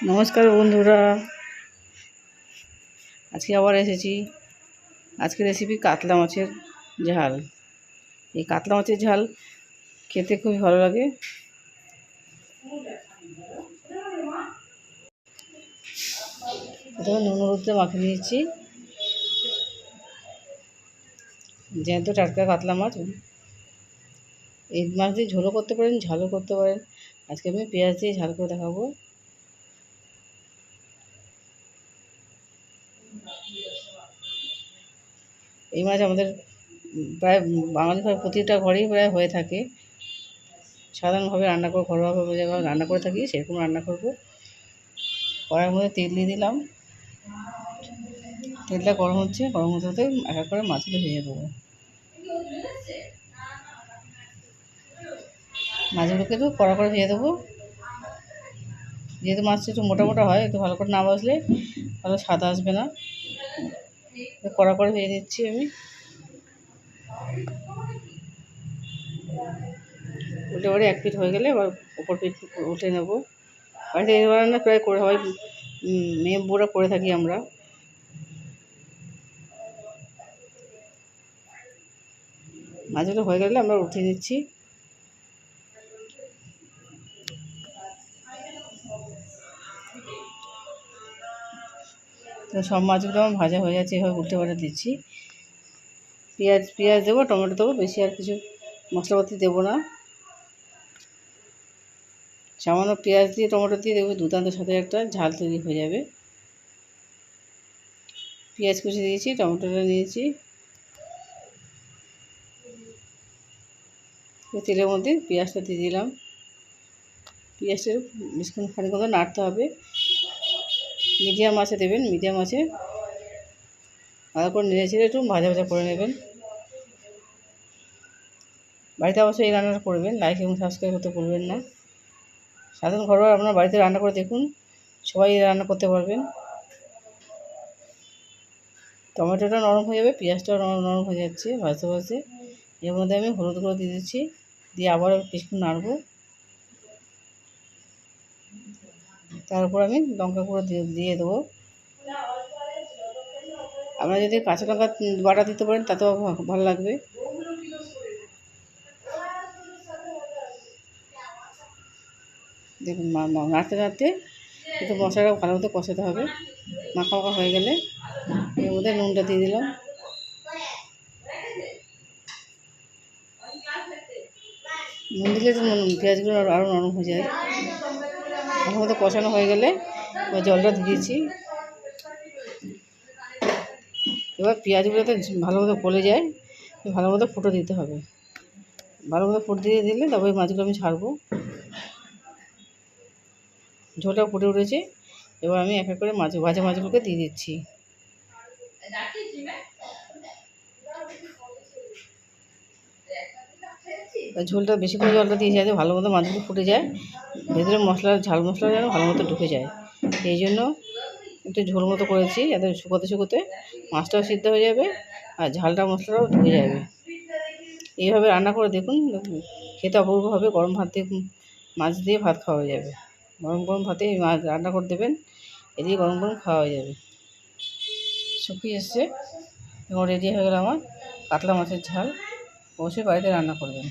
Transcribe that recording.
নমস্কার বন্ধুরা, আজকে আবার এসেছি। আজকে রেসিপি কাতলা মাছের ঝাল। এই কাতলা মাছের ঝাল খেতে খুবই ভালো লাগে। প্রথমে নুন হলুদে মাখিয়ে নিয়েছি। জ্যান্ত টাটকা কাতলা মাছ, এই মাছ দিয়ে ঝোলও করতে পারেন, ঝালও করতে পারেন। আজকে আমি পেঁয়াজ দিয়ে ঝাল করে দেখাবো। এই মাছ আমাদের প্রায় বাঙালি ঘরে প্রতিটা ঘরেই প্রায় হয়ে থাকে। সাধারণভাবে রান্না করে, ঘরোয়াভাবে যেভাবে রান্না করে থাকি সেরকম রান্না করব। কড়াইয়ের মধ্যে তেল দিয়ে দিলাম। তেলটা গরম হচ্ছে, গরম হতে এক এক করে মাছগুলো ভেজে দেবো। মাছগুলোকে একটু কড়া করে ভেজে দেবো। যেহেতু মাছটা একটু মোটা মোটা হয়, একটু ভালো করে না ভাজলে ভালো স্বাদ আসবে না। কড়া করে ভেজে দিচ্ছি আমি। উল্টে পরে এক পিঠ হয়ে গেলে এবার ওপর পিঠ উল্টে নেবো। বাড়িতে এই রান্না প্রায় করে হয়, মেয়ে বউরা করে থাকি আমরা। মাছগুলো হয়ে গেলে আমরা উঠিয়ে দিচ্ছি। তো সব মাছগুলো আমার ভাজা হয়ে যাচ্ছে, এভাবে উল্টে পাল্টে দিচ্ছি। পেঁয়াজ দেবো, টমেটো দেবো, বেশি আর কিছু মশলাপাতি দেবো না। সামান্য পেঁয়াজ দিয়ে টমেটো দিয়ে দেবো, দুর্দান্ত সাথে একটা ঝাল তৈরি হয়ে যাবে। পেঁয়াজ কুচি দিয়েছি, টমেটোটা নিয়েছি। তেলের মধ্যে পেঁয়াজটা দিয়ে দিলাম। পেঁয়াজটা বেশিক্ষণ খানিক মতো নাড়তে হবে। মিডিয়াম আঁচে দেবেন, মিডিয়াম আঁচে ভালো করে নেড়ে ছেড়ে একটু ভাজা ভাজা করে নেবেন। বাড়িতে অবশ্যই এই রান্নাটা করবেন, লাইক এবং সাবস্ক্রাইব করতে ভুলবেন না। সাধারণ ঘরোয়া আপনার বাড়িতে রান্না করে দেখুন, সবাই রান্না করতে পারবেন। টমেটোটা নরম হয়ে যাবে, পেঁয়াজটাও নরম হয়ে যাচ্ছে ভাজতে ভাজতে। এর মধ্যে আমি হলুদ গুঁড়ো দিয়ে দিচ্ছি, দিয়ে আবারও কিছুক্ষণ নাড়বো। তারপর আমি লঙ্কা গুঁড়ো দিয়ে দেবো। আপনারা যদি কাঁচা লঙ্কা বাটা দিতে পারেন তাতেও ভালো লাগবে। দেখুন নাড়তে নাড়তে একটু মশলাটা ভালো মতো কষাতে হবে। মাখা মাখা হয়ে গেলে এর মধ্যে নুনটা দিয়ে দিলাম। নুন দিলে একটু পেঁয়াজগুলো আরও নরম হয়ে যায়। ভালো মতো কষানো হয়ে গেলে জলটা দিয়ে দিয়েছি। এবার পেঁয়াজগুলোতে ভালো মতো গলে যায়, ভালো মতো ফুটো দিতে হবে। ভালো মতো ফুটো দিয়ে দিলে তারপরে মাছগুলো আমি ছাড়বো। ঝোলটা ফুটে উঠেছে, এবার আমি এক এক করে ভাজা মাছগুলোকে দিয়ে দিচ্ছি। ঝোলটা বেশি করে জলটা দিয়ে যাতে ভালো মতো মাছগুলো ফুটে যায়, ভেতরে ঝাল মশলা যেন ভালো মতো ঢুকে যায়। এই জন্য একটু ঝোল মতো করেছি, যাতে শুকোতে শুকোতে মাছটাও সিদ্ধ হয়ে যাবে আর ঝালটা মশলাটাও ঢুকে যাবে। এইভাবে রান্না করে দেখুন, খেতে অপূর্ব হবে। গরম ভাত দিয়ে, মাছ দিয়ে ভাত খাওয়া যাবে। গরম গরম ভাতে এই মাছ রান্না করে দেবেন, এদিকে গরম গরম খাওয়া যাবে। শুকিয়ে এসছে এবং রেডি হয়ে গেল আমার কাতলা মাছের ঝাল। অবশ্যই বাড়িতে রান্না করবেন।